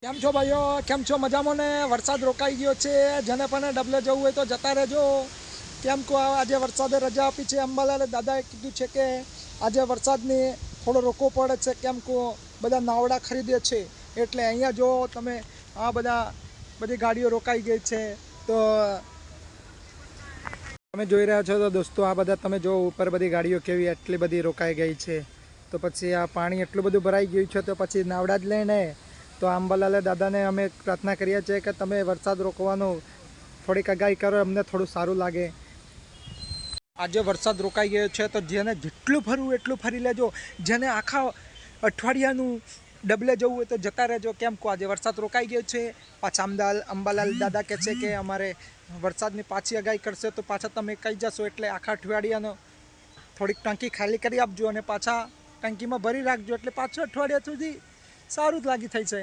કેમ છો ભાઈઓ? કેમ છો? મજામાં ને? વરસાદ રોકાઈ ગયો છે. જેને પણ ડબલે જવું હોય તો જતા રહેજો. કેમ કે આજે વરસાદે રજા આપી છે. અંબાલાલે દાદાએ કીધું છે કે આજે વરસાદને થોડો રોકવો પડે છે. કેમ કે બધા નાવડા ખરીદે છે. એટલે અહીંયા જો તમે આ બધી ગાડીઓ રોકાઈ ગઈ છે. તો તમે જોઈ રહ્યા છો તો દોસ્તો, આ બધા તમે જો ઉપર બધી ગાડીઓ કેવી એટલી બધી રોકાઈ ગઈ છે. તો પછી આ પાણી એટલું બધું ભરાઈ ગયું છે તો પછી નાવડા જ લઈને તો અંબાલાલે દાદાને અમે પ્રાર્થના કરીએ છીએ કે તમે વરસાદ રોકવાનું થોડીક આગાહી કરો, અમને થોડું સારું લાગે. આજે વરસાદ રોકાઈ ગયો છે તો જેને જેટલું ફરવું એટલું ફરી લેજો. જેને આખા અઠવાડિયાનું ડબલે જવું હોય તો જતા રહેજો. કેમ કે આજે વરસાદ રોકાઈ ગયો છે. પાછા અંબાલાલ દાદા કહે છે કે અમારે વરસાદની પાછી આગાહી કરશે તો પાછા તમે કહી જશો, એટલે આખા અઠવાડિયાનો થોડીક ટાંકી ખાલી કરી આપજો અને પાછા ટાંકીમાં ભરી રાખજો, એટલે પાછું અઠવાડિયા સુધી સારું જ લાગી થઈ છે.